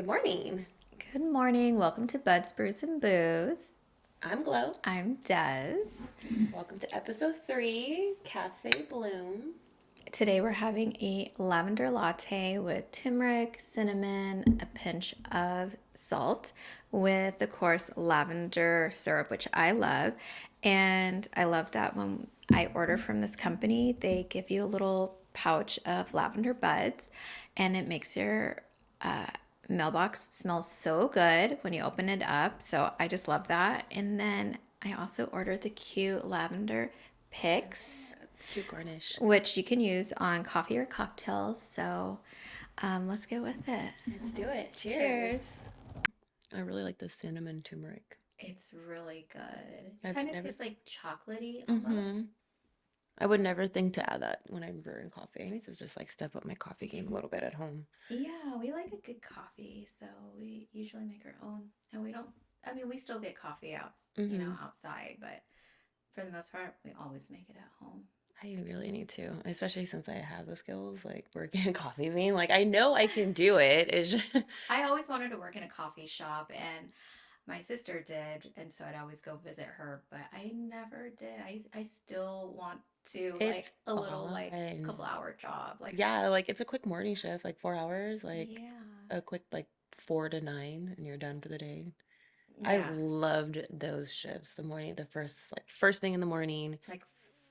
Good morning. Good morning. Welcome to Buds, Brews, and Booze. I'm Glow. I'm Des. Welcome to episode 3, Cafe Bloom. Today we're having a lavender latte with turmeric, cinnamon, a pinch of salt, with, of course, lavender syrup, which I love. And I love that when I order from this company, they give you a little pouch of lavender buds, and it makes your mailbox smells so good when you open it up. So I just love that. And then I also ordered the cute lavender picks, Cute garnish. which you can use on coffee or cocktails. So let's get with it. Let's do it. Cheers. Cheers. I really like the cinnamon turmeric. It's really good. I've Kind of never. tastes like chocolatey Mm-hmm. almost. I would never think to add that when I'm brewing coffee. I need to just like step up my coffee game a little bit at home. Yeah, we like a good coffee, so we usually make our own. And we don't, I mean, we still get coffee out, Mm-hmm. outside, but for the most part, we always make it at home. I really need to, especially since I have the skills like working in coffee bean. Like I know I can do it. It's just... I always wanted to work in a coffee shop, and my sister did, and so I'd always go visit her, but I never did. I still want to it's like a little like fun. couple hour job. Like Yeah, like it's a quick morning shift, like 4 hours, like yeah. a quick like 4 to 9, and you're done for the day. I Yeah. loved those shifts. The morning, the first thing in the morning. Like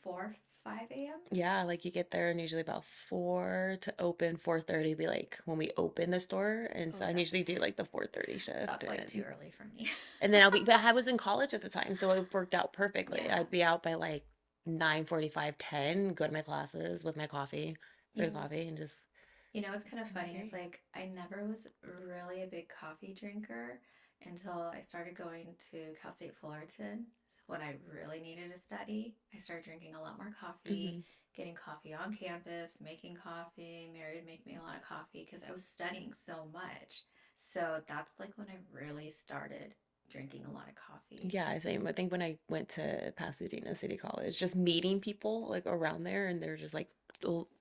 4, 5 a.m. Yeah, like you get there and usually about 4 to open, 4:30 be like when we open the store. And so Oh, I usually that's do like the 4:30 shift that's like too and early for me. then but I was in college at the time, so it worked out perfectly. Yeah. I'd be out by like 9:45, 10, go to my classes with my coffee, You free know, coffee and just it's kind of my funny. It's day. like I never was really a big coffee drinker until I started going to Cal State Fullerton when I really needed to study. I started drinking a lot more coffee, Hmm. getting coffee on campus, making coffee. Mary would make me a lot of coffee because I was studying so much. So that's like when I really started drinking a lot of coffee. Yeah, same. I think when I went to Pasadena City College, just meeting people like around there, and they're just like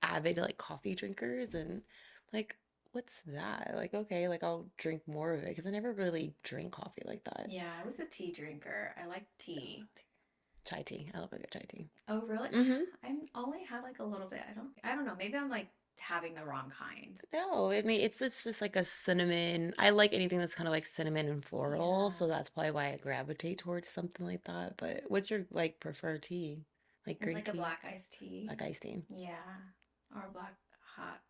avid like coffee drinkers, and like, what's that? Like, okay, like I'll drink more of it because I never really drink coffee like that. Yeah, I was a tea drinker. I like tea. Chai tea. I love a good chai tea. Oh, really? Mm-hmm. I only had like a little bit. I don't know. Maybe I'm like having the wrong kind. No, I mean it's just like a cinnamon. I like anything that's kind of like cinnamon and floral, Yeah. so that's probably why I gravitate towards something like that. But what's your like preferred tea? Like green Like a tea, black iced tea. like iced tea, Yeah. Or black hot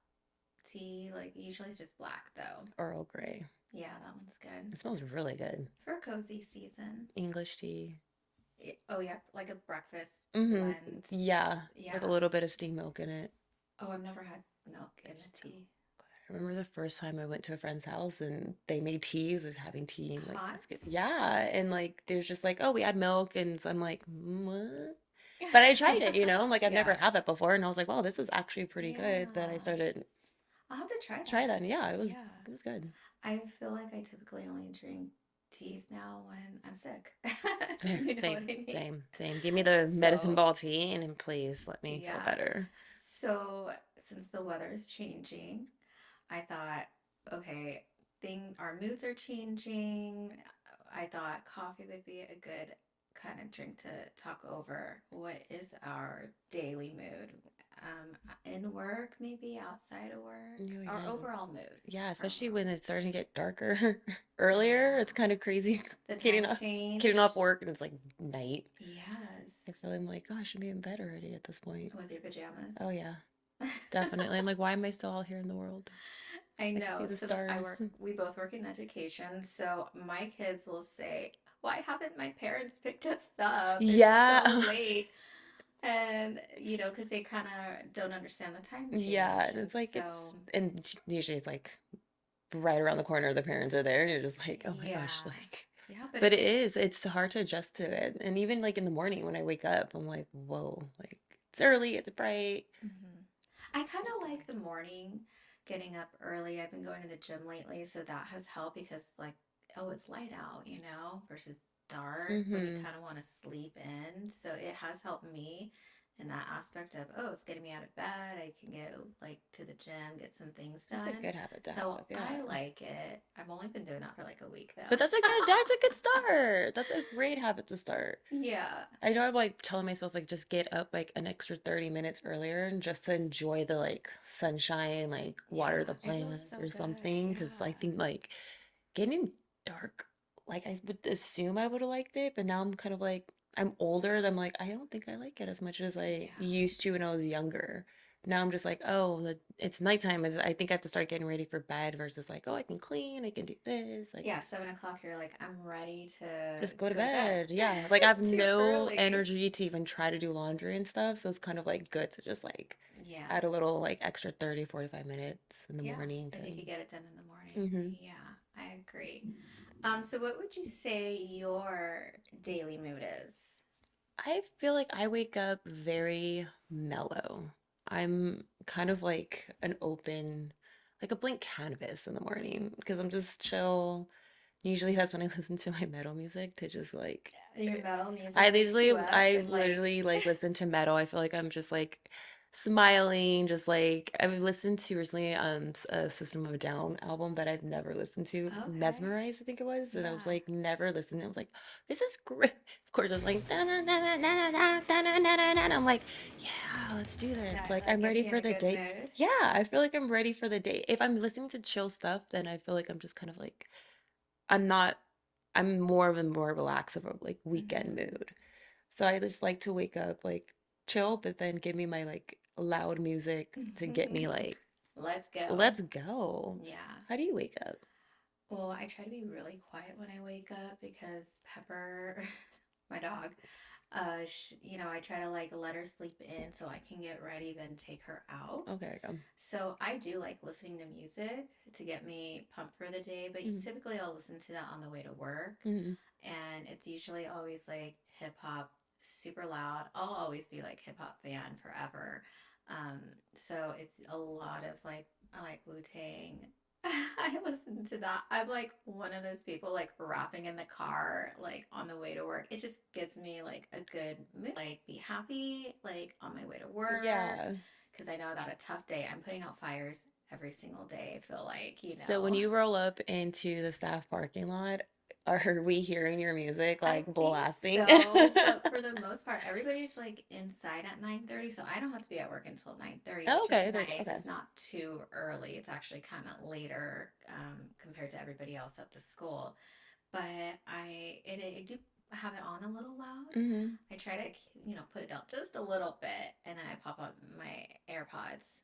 tea. Like usually it's just black though. Earl Grey. Yeah, that one's good. It smells really good. For cozy season. English tea. Oh yeah, like a breakfast Mm-hmm. blend. Yeah, with a Yeah. little bit of steamed milk in it. Oh, I've never had milk in a So tea. good. I remember the first time I went to a friend's house and they made teas. I was having tea and like Hot. that's good. Yeah, and like there's just like, oh, we add milk, and so I'm like, what? But I tried it, like I've never Yeah. had that before, and I was like, wow, this is actually pretty good. That I Yeah. started I'll have to try try that. that, and yeah, Yeah. it was good. I feel like I typically only drink teas now when I'm sick. Fair. You know what Same, I mean? same, same. Give me the medicine So, ball tea, and then please let me feel yeah. better. So, since the weather is changing, I thought, okay, our moods are changing. I thought coffee would be a good kind of drink to talk over. What is our daily mood? In work, maybe outside of work, Oh, our yeah. overall mood. Yeah, Our especially overall when mood. it's starting to get darker earlier. Yeah. It's kind of crazy The getting time off getting off change. work and it's like night. I Yes. feel I'm like, oh, I should be in bed already at this point. With your pajamas. Oh yeah, definitely. I'm like, why am I still out here in the world? I I can see know. the So stars. we both work in education. So my kids will say, why haven't my parents picked us up? It's so Yeah. late. And, because they kind of don't understand the time Yeah, change. and And it's like so, usually it's like right around the corner the parents are there and you're just like, oh my gosh, yeah. like Yeah, but but it gets, it's hard to adjust to it. And even like in the morning when I wake up, I'm like, whoa, like it's early, it's bright. mhm. I It's kind good of though. like the morning, getting up early. I've been going to the gym lately, so that has helped because, like, oh, it's light out, versus dark when you Mm-hmm. kind of want to sleep in. So it has helped me in that aspect of, oh, it's getting me out of bed. I can go like to the gym, get some things That's a done. good habit to So have, yeah. I like it. I've only been doing that for like a week But though. that's a good start. That's a great habit to start. Yeah. I know I'm like telling myself like just get up like an extra 30 minutes earlier and just to enjoy the like sunshine, like water the Yeah. It feels plants so or good. something. Because I Yeah. think like getting dark, like I would assume I would have liked it, but now I'm kind of like I'm older. And I'm like I don't think I like it as much as I Yeah. used to when I was younger. Now I'm just like, oh, it's nighttime. I think I have to start getting ready for bed versus like, oh, I can clean, I can do this. Like Yeah. 7 o'clock, you're like, I'm ready to just go to go to bed. bed. Yeah. Like I have Too no early. energy to even try to do laundry and stuff. So it's kind of like good to just like Yeah. add a little like extra 30, 45 minutes in the Yeah. morning to. If you could get it done in the morning. Hmm. Yeah. I agree. So what would you say your daily mood is? I feel like I wake up very mellow. I'm kind of like an open, like a blank canvas in the morning because I'm just chill. Usually that's when I listen to my metal music to just like Your metal music I wakes usually you up I and like literally like listen to metal. I feel like I'm just like smiling, just like I've listened to recently a System of a Down album that I've never listened to, okay. Mesmerized, I think it was, and I was Yeah. like never listened. I was like, this is great. Of course, I was like da na na na na na na na na na na. And I'm like, yeah, let's do this. Like That I'm gets ready you in for a the good day. mood. Yeah, I feel like I'm ready for the day. If I'm listening to chill stuff, then I feel like I'm just kind of like I'm not. I'm more of a more relaxed of a like weekend Hmm. mood. So I just like to wake up like chill, but then give me my like loud music to get me like, Let's go. let's go. Yeah. How do you wake up? Well, I try to be really quiet when I wake up because Pepper, my dog, I try to like let her sleep in so I can get ready, then take her out. Okay, I go. So I do like listening to music to get me pumped for the day, but Mm-hmm. typically I'll listen to that on the way to work. Mm-hmm. And it's usually always like hip hop, super loud. I'll always be like hip hop fan forever. Um, so it's a lot of like I like Wu Tang. I listen to that. I'm like one of those people like rapping in the car, like on the way to work. It just gets me like a good mood, like be happy, like on my way to work, Yeah. because I know I got a tough day. I'm putting out fires every single day. I feel like, So when you roll up into the staff parking lot, are we hearing your music I like think blasting? so, but for the most part, everybody's like inside at 9:30, so I don't have to be at work until 9:30, Oh, which is okay, there, nice. okay. It's not too early. It's actually kind of later compared to everybody else at the school. But I do have it on a little loud. Mm-hmm. I try to, put it down just a little bit, and then I pop on my AirPods.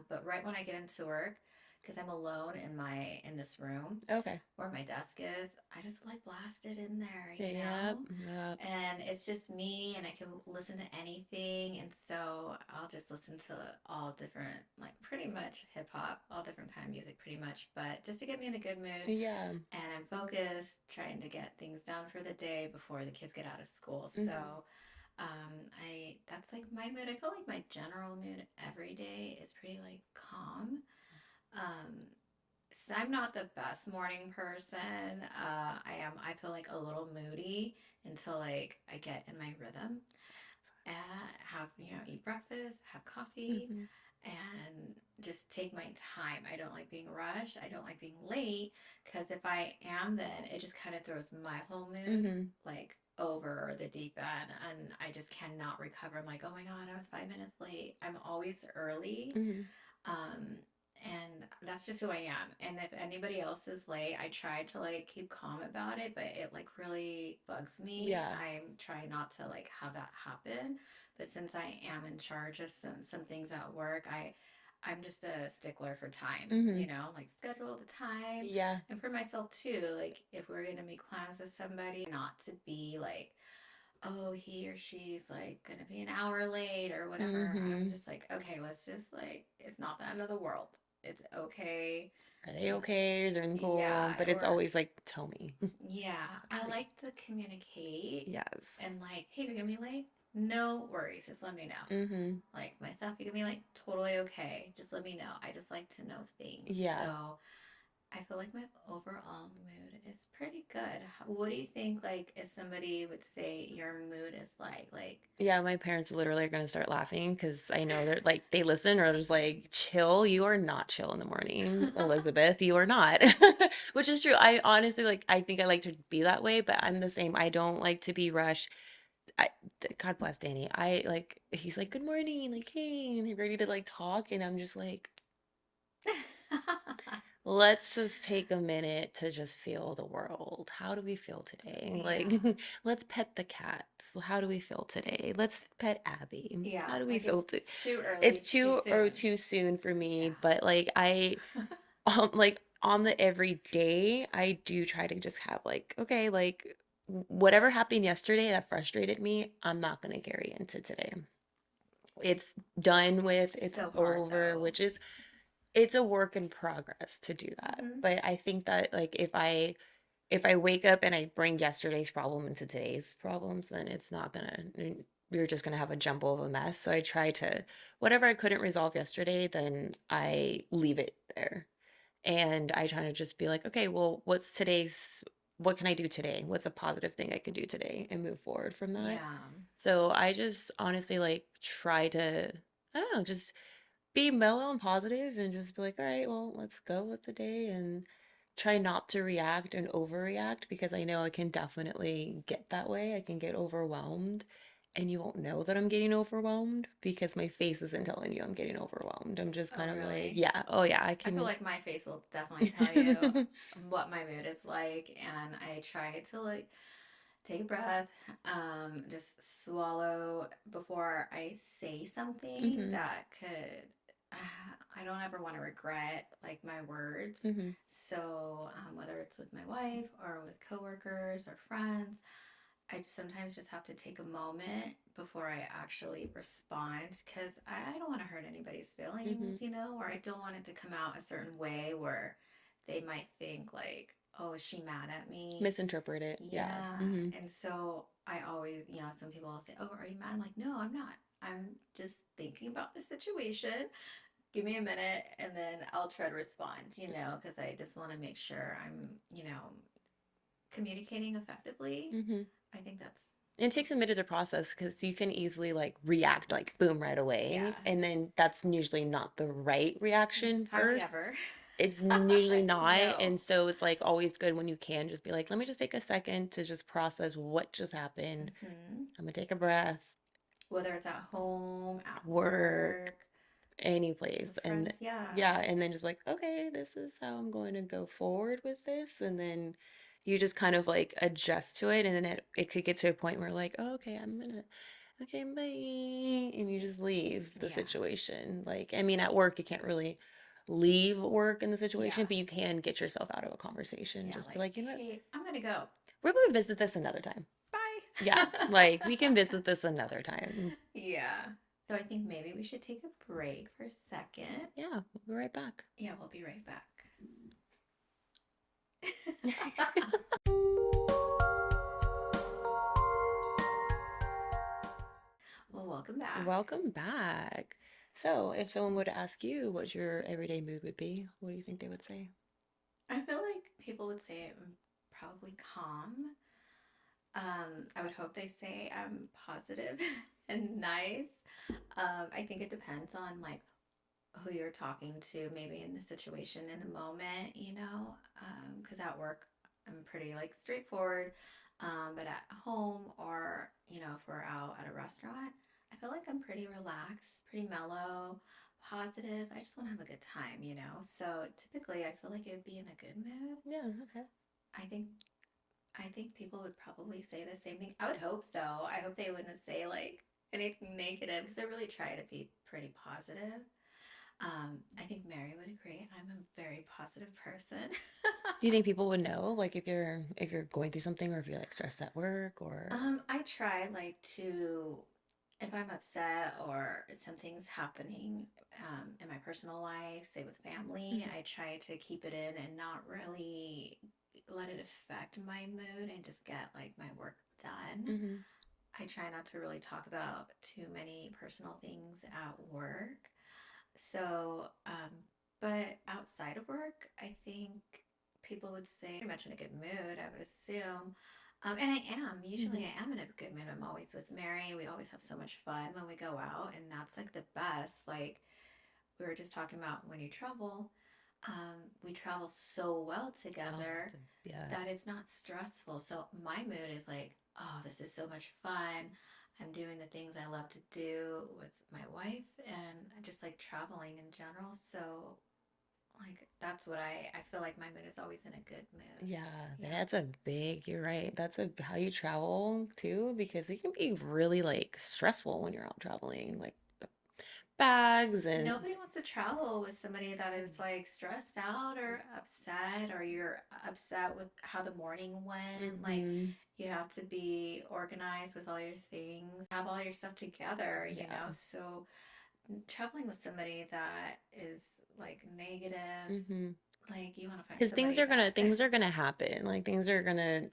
But right when I get into work, because I'm alone in this room, Okay. where my desk is, I just like blast it in there, Yep. Yep. And it's just me and I can listen to anything. And so I'll just listen to all different, like pretty much hip hop, all different kind of music, pretty much, but just to get me in a good mood. Yeah. And I'm focused, trying to get things done for the day before the kids get out of school. So, Mm-hmm. that's like my mood. I feel like my general mood every day is pretty like calm. Um, so I'm not the best morning person. I feel like a little moody until like I get in my rhythm. Have, eat breakfast, have coffee, Mm-hmm. and just take my time. I don't like being rushed. I don't like being late because if I am, then it just kind of throws my whole mood Mm-hmm. like over the deep end, and I just cannot recover. I'm like, oh my God, I was 5 minutes late. I'm always early. Mm-hmm. Um, and that's just who I am. And if anybody else is late, I try to like keep calm about it, but it like really bugs me. Yeah. I'm trying not to like have that happen. But since I am in charge of some things at work, I'm just a stickler for time, Mm-hmm. like schedule the time. Yeah. And for myself too, like if we're gonna make plans with somebody, not to be like, oh, he or she's like gonna be an hour late or whatever. I'm Mm-hmm. just like, okay, let's just like, it's not the end of the world. It's okay. Are they okay? Is everything Yeah, cool? But it's or always like, tell me. yeah, I Like, like to communicate yes. and like, hey, you're gonna be late? No worries, just let me know. Mm-hmm. Like my stuff, you can be like totally okay. Just let me know. I just like to know things. Yeah. So I feel like my overall mood is pretty good. What do you think, like, if somebody would say your mood is like? Yeah, my parents literally are gonna start laughing because I know they're like they listen or just like chill. You are not chill in the morning, Elizabeth. You are not, which is true. I honestly like. I think I like to be that way, but I'm the same. I don't like to be rushed. I, God bless Danny. I like. He's like, "Good morning," like, "Hey," and he's ready to like talk, and I'm just like, let's just take a minute to just feel the world. How do we feel today? Like, Yeah. let's pet the cats. How do we feel today? Let's pet Abby. Yeah. How do we Like feel it's to too early, It's too too or soon. too soon for me, Yeah. but like on the everyday, I do try to just have like, okay, like whatever happened yesterday that frustrated me, I'm not going to carry into today. It's done with, it's So hard over, though. which is it's a work in progress to do that. Hmm. But I think that like if I wake up and I bring yesterday's problem into today's problems, then it's not gonna you're just gonna have a jumble of a mess. So I try to whatever I couldn't resolve yesterday, then I leave it there. And I try to just be like, okay, well, what can I do today? What's a positive thing I could do today and move forward from that? Yeah. So I just honestly like try to, I don't know, just be mellow and positive and just be like, all right, well, let's go with the day and try not to react and overreact because I know I can definitely get that way. I can get overwhelmed and you won't know that I'm getting overwhelmed because my face isn't telling you I'm getting overwhelmed. I'm just Oh, kind of like, really? yeah, oh yeah, I I feel can. like my face will definitely tell you what my mood is like, and I try to like take a breath, just swallow before I say something Hmm. that could. I don't ever want to regret like my words. Hmm. So whether it's with my wife or with coworkers or friends, I sometimes just have to take a moment before I actually respond because I don't want to hurt anybody's Hmm. feelings, or I don't want it to come out a certain way where they might think, like, oh, is she mad at me? Misinterpret it. Yeah. Yeah. Hmm. And so I always, some people will say, oh, are you mad? I'm like, no, I'm not. I'm just thinking about the situation. Give me a minute and then I'll try to respond, because I just want to make sure I'm, communicating effectively. Hmm. I think that's It takes a minute to process because you can easily like react like boom right yeah, away. And then that's usually not the right reaction hardly first. ever. It's usually not. No. And so it's like always good when you can just be like, let me just take a second to just process what just happened. Hmm. I'm gonna take a breath, Whether it's at home, at work, work, any with place. And friends, yeah. yeah, and then just like, okay, this is how I'm going to go forward with this. And then you just kind of like adjust to it. And then it could get to a point where like, oh, okay, okay, bye. And you just leave the Yeah. situation. Like, I mean, at work, you can't really leave work in the situation, Yeah. but you can get yourself out of a conversation. Yeah. Just be Like, like, you know what? hey, I'm going to go. We're going to visit this another time. Yeah, Bye. like we can visit this another time. Yeah. So I think maybe we should take a break for a second. Yeah, we'll be right back. Yeah, we'll be right back. Well, welcome back. Welcome back. So, if someone would ask you what your everyday mood would be, what do you think they would say? I feel like people would say I'm probably calm. I would hope they say I'm positive and nice. I think it depends on like who you're talking to, maybe in the situation in the moment, because at work I'm pretty like straightforward. But at home or, if we're out at a restaurant, I feel like I'm pretty relaxed, pretty mellow, positive. I just want to have a good time. So typically I feel like it would be in a good mood. Yeah, okay. I think I think people would probably say the same thing. I would hope so. I hope they wouldn't say like anything negative because I really try to be pretty positive. I think Mary would agree. I'm a very positive person. Do you think people would know, like if you're going through something or if you're like stressed at work or I try like to, if I'm upset or something's happening in my personal life, say with family, Mhm. I try to keep it in and not really let it affect my mood and just get like my work done. Mhm. I try not to really talk about too many personal things at work. So, but outside of work, I think people would say pretty much in a good mood, I would assume. And I am. Usually Hmm. I am in a good mood. I'm always with Mary. We always have so much fun when we go out, and that's like the best. Like we were just talking about when you travel, we travel so well Oh, together yeah. that it's not stressful. So my mood is like, oh, this is so much fun. I'm doing the things I love to do with my wife, and I just like traveling in general. So like that's what I feel like my mood is always in a good mood. Yeah, Yeah. that's a big, you're right. That's a how you travel too, because it can be really like stressful when you're out traveling, like the bags and Nobody wants to travel with somebody that is like stressed out or upset, or you're upset with how the morning went. Like hmm. you have to be organized with all your things, have all your stuff together, you Yeah. know. So traveling with somebody that is like negative, Hmm. like you want to find Because somebody that things are gonna happen. Like things are gonna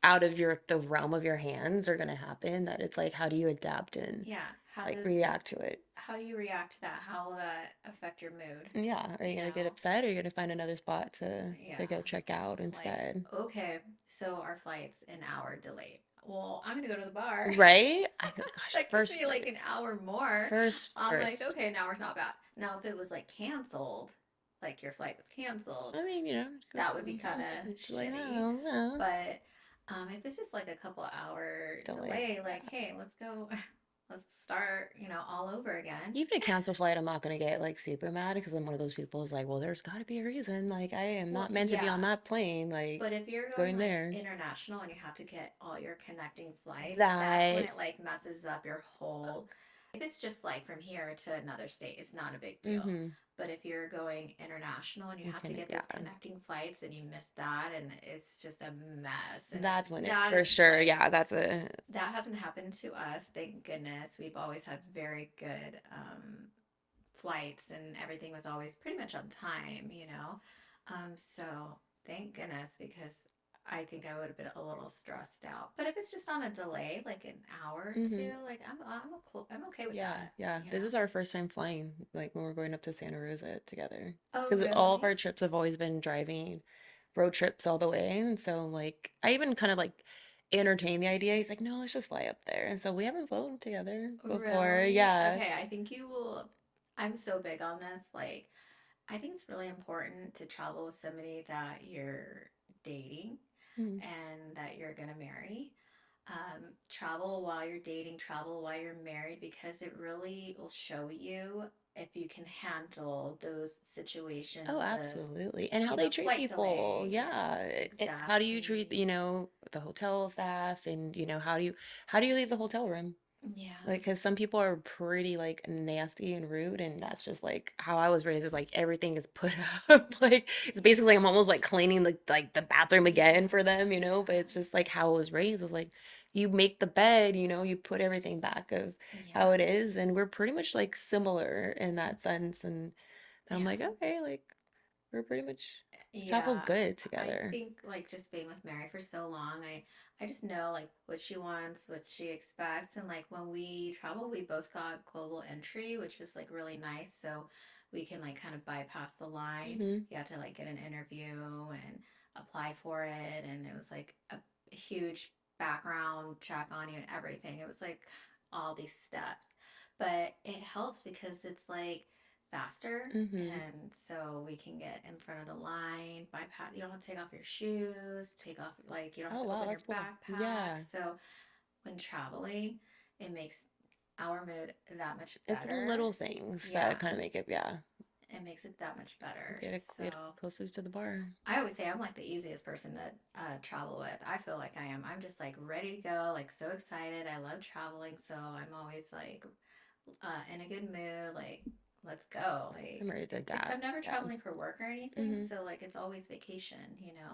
out of your the realm of your hands are gonna happen. That it's like how do you adapt and yeah, like react to it? how do you react to that? How will that affect your mood? Yeah. Are you You gonna get know? upset or are you gonna find another spot to Yeah. go check out Like, instead? okay, so our flight's an hour delayed. Well, I'm gonna go to the bar. Right? I feel gosh, That gives me like an hour more. I'm like, first. okay, an hour's not bad. Now, if it was like canceled, like your flight was canceled, I mean, that would be kind of just like, shitty. oh, no, But if it's just like a couple hour delay. delay, Yeah. like, hey, let's go, let's start, all over again. Even a cancel flight, I'm not gonna get like super mad because I'm one of those people who's like, well, there's got to be a reason. Like, I am Well, not meant to be yeah, on that plane. Like, but if you're going going like there. international and you have to get all your connecting flights, that's when That, it like messes up your whole. If it's just like from here to another state, it's not a big deal. mm-hmm, But if you're going international and you you have to can, get yeah, those connecting flights and you miss that and it's just a mess. And that's when it that for is sure, like, yeah, that's a, that hasn't happened to us, thank goodness. We've always had very good flights and everything was always pretty much on time. So thank goodness because I think I would have been a little stressed out. But if it's just on a delay, like an hour or mm-hmm. two, like I'm okay with Yeah, that. yeah. This is our first time flying, like when we're going up to Santa Rosa together. Oh, Because all of really? our trips have always been driving road trips all the way. And so, like, I even kind of like entertained the idea. He's like, no, let's just fly up there. And so we haven't flown together before. Really? Yeah. Okay, I think you will. I'm so big on this. Like, I think it's really important to travel with somebody that you're dating Mm. and that you're going to marry. Travel while you're dating, travel while you're married, because it really will show you if you can handle those Oh, situations of, absolutely. And how they treat flight people. delay and Yeah. How do you treat, exactly. the hotel staff and, how do you leave the hotel room? Yeah. Like, because some people are pretty like nasty and rude, and that's just like how I was raised. Is like everything is put up. Like it's basically I'm almost like cleaning the bathroom again Yeah. for them. But it's just like how I was raised. Is like you make the bed, you put everything back of how Yeah. it is, and we're pretty much like similar in that sense. And I'm like, Yeah. okay, like we're pretty much travel Yeah, good I together. think like just being with Mary for so long, I just know like what she wants, what she expects, and like when we travel, we both got global entry, which is like really nice. So we can like kind of bypass the line. Hmm. You have to like get an interview and apply for it, and it was like a huge background check on you and everything. It was like all these steps, but it helps because it's like faster, Hmm. and so we can get in front of the line, bypass. You don't have to take off your shoes, take off, like, you don't have Oh to wow, open your that's cool. backpack. Yeah, So when traveling, it makes our mood that much it's the better. little things Yeah, that kind of make it. Yeah. it makes it that much better. So Get closer to the bar. I always say I'm like the easiest person to travel with. I feel like I am. I'm just like ready to go, like so excited. I love traveling, so I'm always like in a good mood, like let's go. I'm Like ready to I'm adapt. never Yeah. traveling for work or anything, Hmm. so like it's always vacation,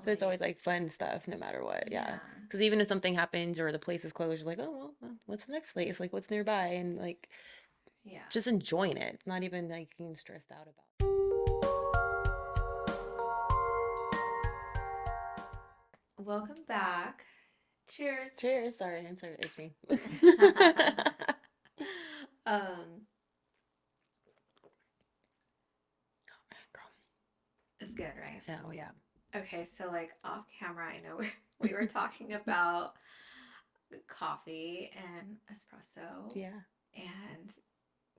So it's like always like fun stuff no matter what. Yeah. yeah, Because even if something happens or the place is closed, you're like, oh, well, what's the next place? Like, what's nearby? And like, yeah. just enjoying it. It's not even like being stressed out about Welcome back. it. Cheers. Cheers. Sorry. I'm sorry. Itchy. um, Girl. it's good, right? Yeah. Oh, yeah. Okay, so like off camera, I know we were talking about coffee and espresso Yeah. and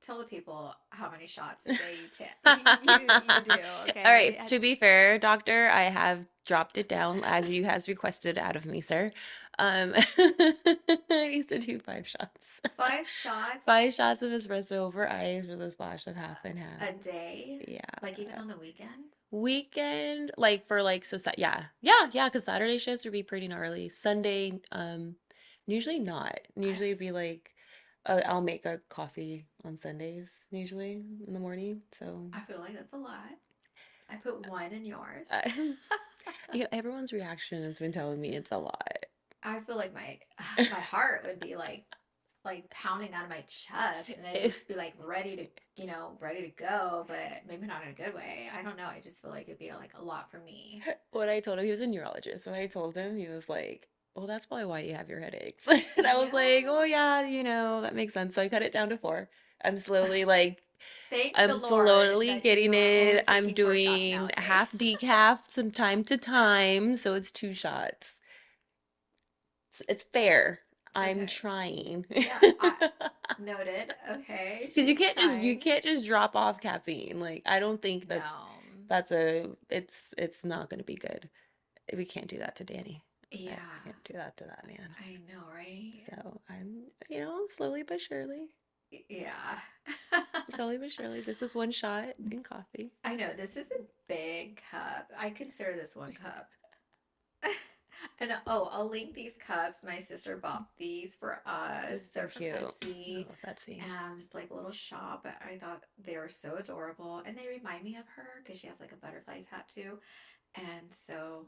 tell the people how many shots a day you take. You do, All right. okay? To be fair, doctor, I have dropped it down as you has requested out of me, sir. I used to do 5 shots. 5 shots 5 shots of espresso over ice with a splash of half and half. a day, like even Yeah. on the weekends. Weekend, like for like yeah, because Saturday shifts would be pretty gnarly. Sunday, usually not. I Usually it'd be like, I'll make a coffee on Sundays, usually in the morning. So, I feel like that's a lot. I put one in yours. uh, everyone's reaction has been telling me it's a lot. I feel like my heart would be like pounding out of my chest and I'd If just be like ready to, ready to go, but maybe not in a good way. I don't know. I just feel like it'd be like a lot for me. When I told him he was a neurologist, when I told him, he was like, "Well, that's probably why you have your headaches." And I was like, "Oh Yeah. yeah, that makes sense." So I cut it down to 4. I'm slowly like Thank the I'm Lord slowly that you getting are only it. I'm taking 4 shots now doing a day. half decaf from time to time, so it's 2 shots. It's fair. I'm Okay. trying. Yeah, I noted. Okay, Because she's you trying. can't just drop off caffeine. Like I don't think No. it's not gonna be good. We can't do that to Danny. I Yeah, can't do that to that man. I know, right? So I'm, slowly but surely, Yeah. slowly but surely. This is one shot in coffee. I know this is a big cup. I consider this one cup. And oh, I'll link these cups. My sister bought these for This us. is so They're from cute. I Etsy love Betsy. and just like a little shop. I thought they were so adorable and they remind me of her because she has like a butterfly tattoo. And so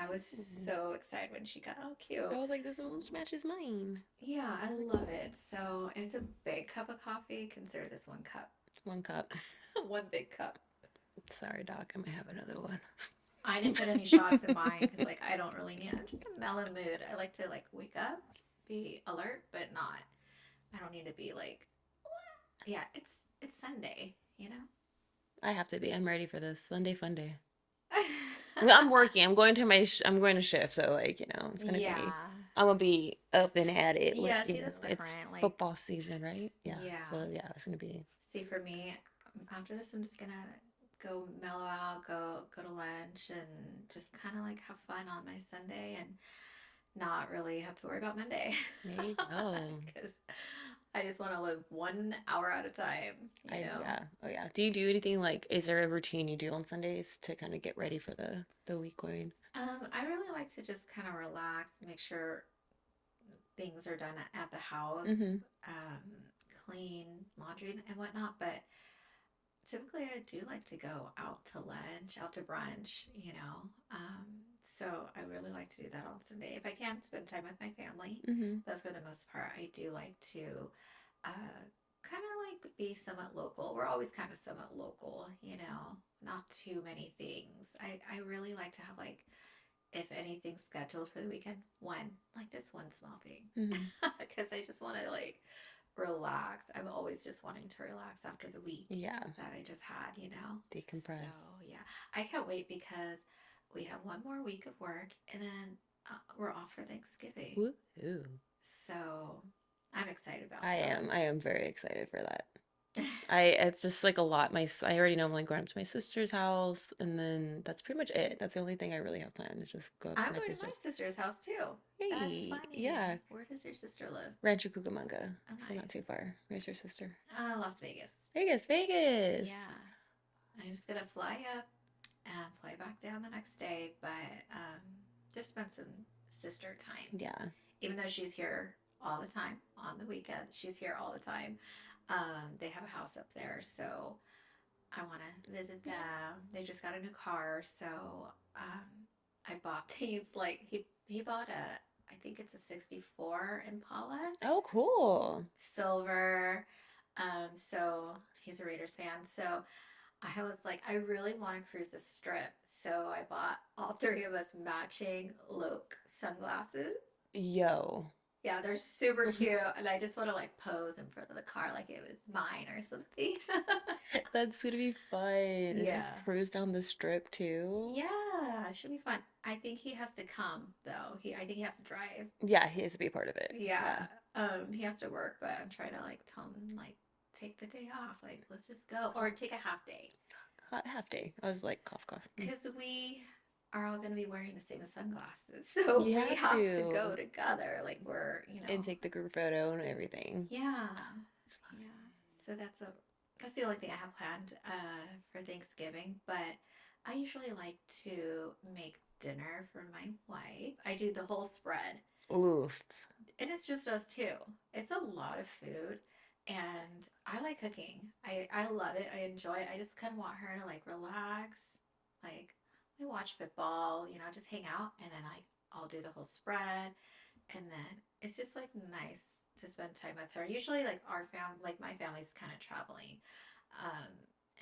I was Mm. so excited when she got, oh, I cute. was like, this almost matches mine. Yeah, I love it. So it's a big cup of coffee. Consider this one cup, 1 cup. one big cup. Sorry, Doc. I might have another one. I didn't put any shots in mine because like I don't really need. I'm just a mellow mood. I like to like wake up, be alert, but not. I don't need to be like, yeah. It's Sunday, you know. I have to be. I'm ready for this Sunday fun day. Well, I'm working. I'm going to shift. So like, it's gonna be. Yeah, I'm gonna be up and at it. yeah. See, that's It's different. Like, football season, right? Yeah. yeah. So yeah, it's gonna be. See, for me, after this, I'm just gonna go mellow out, go to lunch, and just kind of like have fun on my Sunday, and not really have to worry about Monday, There you go. because I just want to live 1 hour at a time, you know. Yeah. Oh yeah. Do you do anything like? Is there a routine you do on Sundays to kind of get ready for the week going? I really like to just kind of relax, make sure things are done at the house, Mm-hmm. um, clean laundry and whatnot. But typically, I do like to go out to lunch, out to brunch, you know. So I really like to do that on Sunday if I can spend time with my family. Mm-hmm. But for the most part, I do like to kind of like be somewhat local. We're always kind of somewhat local, you know, not too many things. I really like to have like if anything's scheduled for the weekend, like just one small thing. Mm-hmm. Because I just want to like relax. I'm always just wanting to relax after the week Yeah. that I just had, you know? So, Decompress. yeah. I can't wait because we have one more week of work and then we're off for Thanksgiving. Woo. Ooh. So, I'm excited about I that. am. I am very excited for that. It's just like a lot. I already know I'm like going up to my sister's house, and then that's pretty much it. That's the only thing I really have planned is just go up to I'm my going to my sister's. sister's house too. That's Hey, yeah, funny. Where does your sister live? Rancho Cucamonga, Oh, so not too nice. far. Where's your sister? Las Vegas. Vegas, Vegas. Yeah. I'm just gonna fly up and fly back down the next day, but just spend some sister time. Yeah. Even though she's here all the time on the weekend, she's here all the time. They have a house up there, so I want to visit them. They just got a new car, so I bought these. Like he bought I think it's a '64 Impala, Oh, cool. silver. So he's a Raiders fan, so I was like, I really want to cruise the strip. So I bought all three of us matching Loke sunglasses. Yo. Yeah, they're super cute. And I just want to like pose in front of the car like it was mine or something. That's gonna be fun. And just Yeah. cruise down the strip too. Yeah. it should be fun. I think he has to come though. I think he has to drive. Yeah, he has to be a part of it. Yeah. Yeah. He has to work, but I'm trying to like tell him like take the day off. Like let's just go or take a half day. Half day. I was like, cough, cough. Because we are all going to be wearing the same sunglasses. So You we have have to go to. together. Like we're, And take the group photo and everything. yeah. It's Yeah. fun. So that's the only thing I have planned for Thanksgiving. But I usually like to make dinner for my wife. I do the whole spread. Oof. And it's just us two. It's a lot of food. And I like cooking. I love it. I enjoy it. I just kind of want her to like relax. Like we watch football, just hang out and then I'll do the whole spread and then it's just like nice to spend time with her. Usually like my family's kind of traveling. Um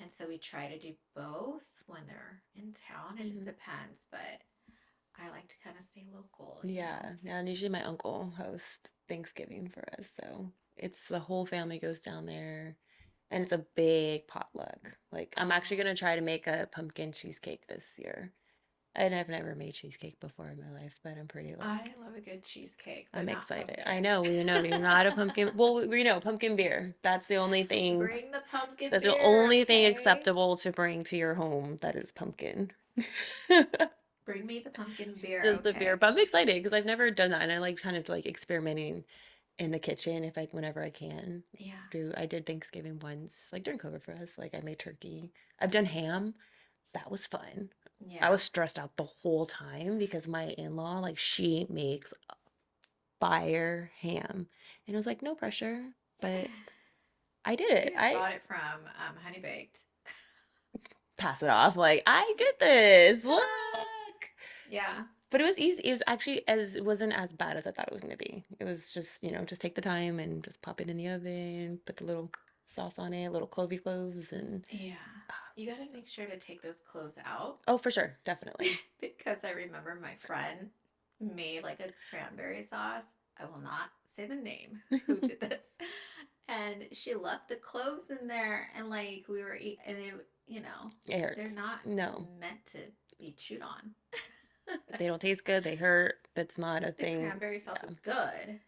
and so we try to do both when they're in town. It just Hmm. depends, but I like to kind of stay local. Yeah. And usually my uncle hosts Thanksgiving for us. So it's the whole family goes down there and it's a big potluck. Like I'm actually Oh, gonna try to make a pumpkin cheesecake this year. And I've never made cheesecake before in my life, but I'm pretty I like love a good cheesecake, but I'm not excited. I pumpkin. know, we know you're not a pumpkin. Well, we know pumpkin beer. That's the only thing. Bring the pumpkin That's the beer, only thing okay? acceptable to bring to your home that is pumpkin. Bring me the pumpkin beer, Just the beer. okay? But I'm excited because I've never done that, and I like kind of like experimenting in the kitchen if I whenever I can. Yeah. Do I did Thanksgiving once, like during COVID for us. Like I made turkey. I've done ham. That was fun. I Yeah. was stressed out the whole time because my in-law, like she makes fire ham. And it was like no pressure, but I did She it. just I bought it from Honey Baked. pass it off like I did this. Look. Yeah. But it was easy. It was actually as it wasn't as bad as I thought it was gonna be. It was just, just take the time and just pop it in the oven, put the little sauce on it, little clovey cloves and Yeah. ah, You got to make sure to take those cloves out oh, for sure, definitely. because I remember my friend made like a cranberry sauce. I will not say the name who did this. And she left the cloves in there and like we were eating and It they're hurts. not No, meant to be chewed on. if they don't taste good, they hurt. That's not a The thing. cranberry sauce Yeah. is good,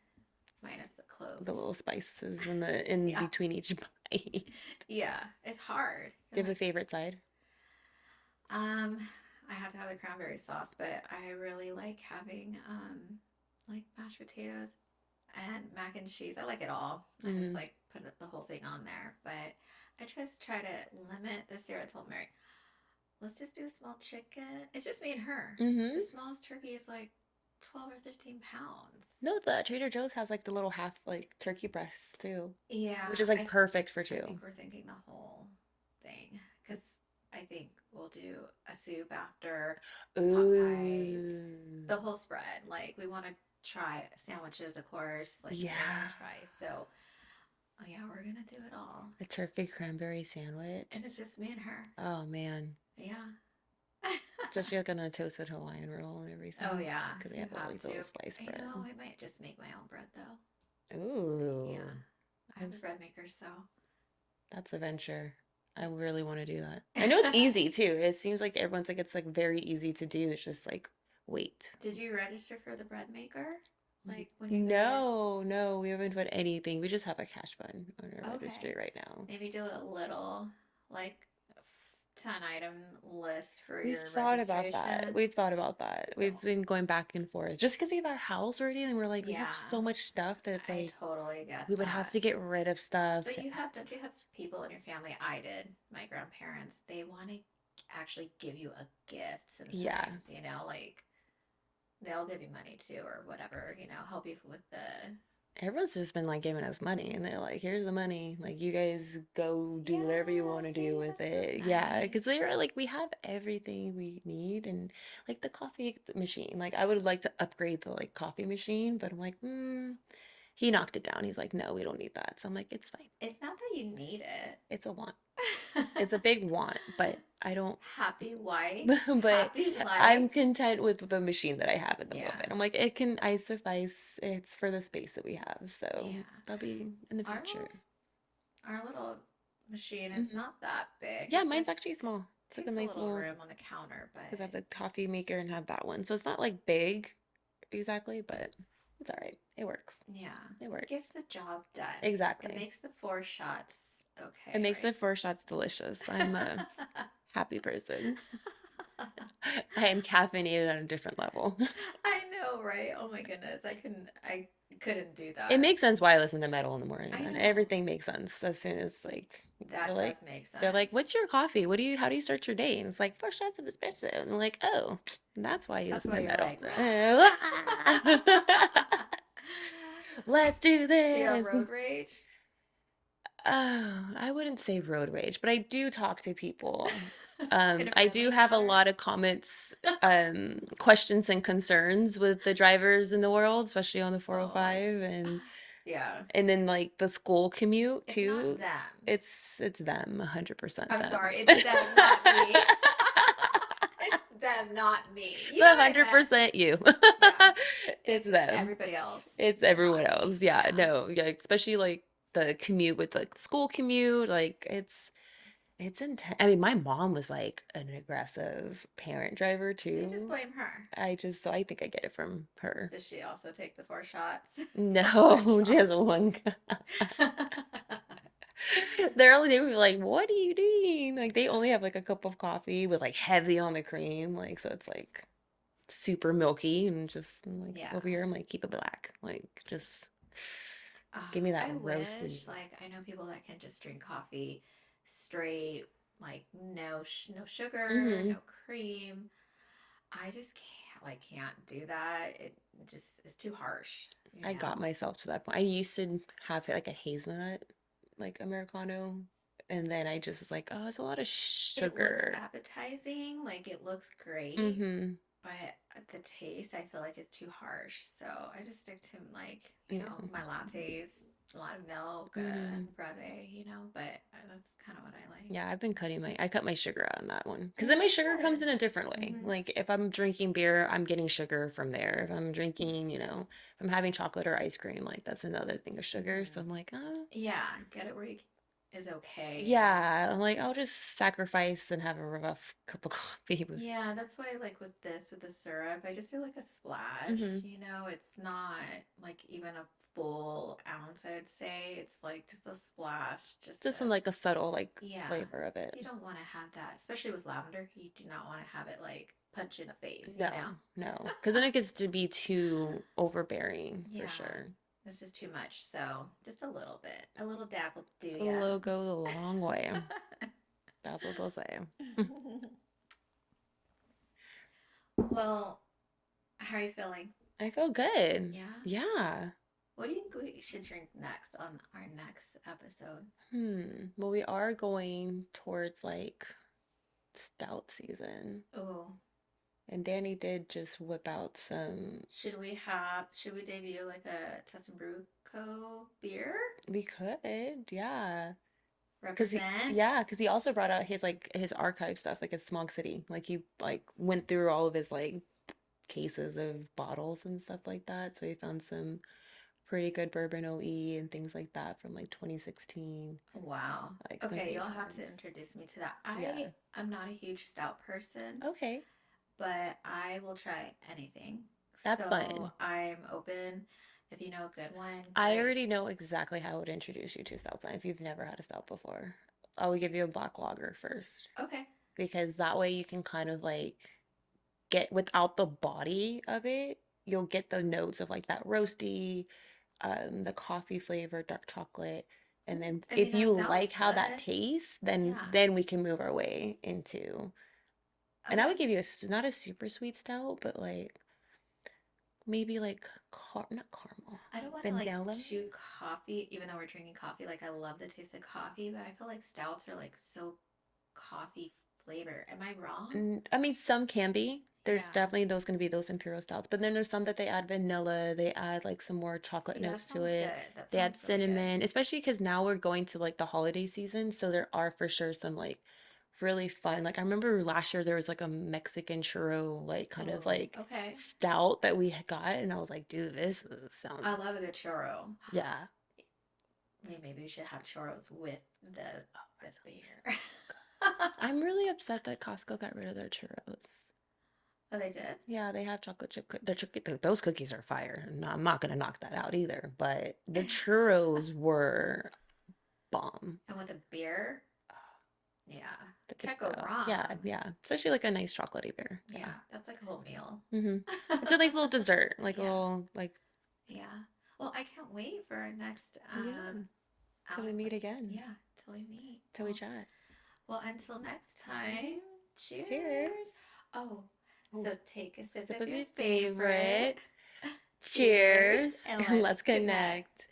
minus the The cloves. little spices in Yeah, between each bite. yeah, it's hard. Do And you have a like, favorite side? um, I have to have the cranberry sauce, but I really like having like mashed potatoes and mac and cheese. I like it all. I just Mm. like put the whole thing on there, but I just try to limit this year. I told Mary, let's just do a small chicken. It's just me and her. The Mm-hmm. smallest turkey is like 12 or 13 pounds. No, the Trader Joe's has like the little half like turkey breasts too, which Yeah, is like perfect for I two. think we're thinking the whole thing because I think we'll do a soup after pot pies, Ooh. the whole spread. Like we want to try sandwiches, of course. Like we want Yeah. to try. So, oh yeah, we're gonna do it all, A turkey cranberry sandwich. and it's just me and her. Oh man. Yeah. Especially like on a toasted Hawaiian roll and Oh everything. yeah, Because they you have all have these little to. sliced I know. bread. I might just make my own bread though. Yeah, Ooh. I have I've, a bread maker, so. that's a venture. I really want to do that. I know it's easy too. It seems like everyone's like it's like very easy to do. It's just like wait. Did you register for the bread maker? Like when you guys. No, no, we haven't put anything. We just have a cash fund on our registry Okay. right now. Maybe do a little, like, 10 item list for We've your thought about that. registration. We've thought about that. We've Oh, been going back and forth just because we have our house already and we're like, we have yeah, so much stuff that it's I like totally get we would have that. to get rid of stuff But to, don't you have people in your family? I did. My grandparents, they want to actually give you a gift yeah. sometimes, like they'll give you money too or whatever, help you with the. Everyone's just been like giving us money and they're like, here's the money. Like, you guys go do whatever you Yeah, want to do see, with that's so it. Yeah. Because nice. they're like, we have everything we need. And like the coffee machine, like, I would like to upgrade the like coffee machine, but I'm like, he knocked it down. He's like, no, we don't need that. So I'm like, it's fine. It's not that you need It's a want. it. It's a big want, but I don't, Happy wife, but happy life. I'm content with the machine that I have at the Yeah. moment. I'm like, I suffice. It's for the space that we have. So Yeah. that'll be in the Our future. little our little machine is Hmm. not that big. Yeah, It mine's actually just small. It's like a Takes a nice little little, room on the counter, but because I have the coffee maker and have that one. So it's not like big exactly, but it's all right. It works. yeah, It it gets works. the job done. It Exactly. makes the four shots It okay, makes right? the four shots delicious. I'm a happy person. I am caffeinated on a different level. I know, right? Oh my goodness. I couldn't do It that. makes sense why I listen to metal in the morning I then. know. Everything makes sense as soon as like they're That like does make they're like, sense. "What's your coffee? How do you start your day?" And it's like four shots of espresso. And I'm like, "Oh, that's why you That's listen why to you're metal." like, "Rah." Let's do Do you have this. road rage? Oh, I wouldn't say road rage, but I do talk to people. In a I do friendly have a manner? lot of comments, questions and concerns with the drivers in the world, especially on the Oh, 405 yeah. and then like the school commute It's not too. them. It's them, 100% I'm them. sorry, it's them, not me. It's them, not me. It's You know what I meant? 100% you. Yeah. It's It's them. everybody else, It's everyone not me. else. Yeah, Yeah. no, yeah, especially like the commute with like school commute, like it's intense. I mean, my mom was like an aggressive parent driver So you just too. blame her. So I think I get it from her. Does she also take the four shots? Four No, she has shots. one. They were like, "What are you doing?" Like they only have like a cup of coffee with like heavy on the cream, like so it's like super milky and just I'm like Yeah. over here I'm like keep it black, like just give me that I roasty. wish, like, I know people that can just drink coffee straight, like no sugar, Hmm. no cream. I just can't do that. It just is too harsh, you I got know? myself to that point. I used to have it like a hazelnut, like Americano, and then I just was like, oh, it's a lot of It looks sugar. appetizing, like it looks great, Mm-hmm. but the taste I feel like is too harsh. So I just stick to like, Yeah. my lattes, a lot of milk, Mm-hmm. breve, but that's kind of what I like. Yeah, I cut my sugar out on that one. Because Yeah, then my sugar comes good. in a different way. Hmm. Like if I'm drinking beer, I'm getting sugar from there. If I'm drinking, if I'm having chocolate or ice cream, like that's another thing of sugar. So Hmm. I'm like, oh, Yeah, get it where you is okay. yeah. I'm like, I'll just sacrifice and have a rough cup of coffee with. Yeah, that's why like with the syrup, I just do like a splash, Hmm. It's not like even a full ounce, I'd say. It's like just a splash, just to, Just in like a subtle like yeah, flavor of because it. you don't want to have that, especially with lavender, you do not want to have it like punch in the face, No, no. Because then it gets to be too overbearing for Yeah, sure. this is too much. So just a little bit, a little dab will do A ya. little goes a long way. That's what they'll say. Well, how are you feeling? I feel good. Yeah. Yeah. What do you think we should drink next on our next episode? Well, we are going towards like stout season. Oh, And Danny did just whip out some. should we debut like a Test and Brew Co. beer? We could, yeah. Represent? Because he also brought out his archive stuff, like his Smog City. Like he like went through all of his like cases of bottles and stuff like that. So he found some pretty good bourbon OE and things like that from like 2016, Wow. like some Okay, great you'll have to ones. introduce me to that. Yeah. I'm not a huge stout person, Okay. but I will try anything. That's So fun. I'm open. If you know a good one, I great. already know exactly how I would introduce you to stouts then if you've never had a stout before. I would give you a black lager first Okay. because that way you can kind of like get without the body of it, you'll get the notes of like that roasty, the coffee flavor, dark chocolate. And then I mean, if that you sounds like how that good. tastes, then Yeah. then we can move our way into. And I Okay. would give you not a super sweet stout, but like maybe like not caramel, I don't want to like vanilla. chew coffee, even though we're drinking coffee. Like, I love the taste of coffee, but I feel like stouts are like so coffee flavor. Am I wrong? I mean, some can be. There's Yeah. definitely those going to be those imperial stouts, but then there's some that they add vanilla, they add like some more chocolate See, that notes to sounds it. good. That They add sounds really good. cinnamon, especially because now we're going to like the holiday season, so there are for sure some like really fun. Like I remember last year there was like a Mexican churro like kind of Oh, like okay. stout that we had got, and I was like, dude, sounds I love a good churro. yeah. Maybe we should have churros with the Oh my the God, so beer. good. I'm really upset that Costco got rid of their churros. Oh, they did? Yeah, they have chocolate chip those cookies are fire. No, I'm not gonna knock that out either, but the churros were bomb. And with a beer, yeah, The good can't go stuff. Yeah, wrong. yeah. Especially like a nice chocolatey beer. Yeah. Yeah, that's like a whole meal. Mm-hmm. It's a nice little dessert, like a Yeah, little like yeah. Well, I can't wait for our next yeah. Till we out. meet Like, again. yeah, till we meet. Till we chat. Well, until next time. Cheers. Cheers. Oh, Oh, so take a sip sip of of your your favorite. favorite. Cheers, Cheers. and And let's let's connect. connect.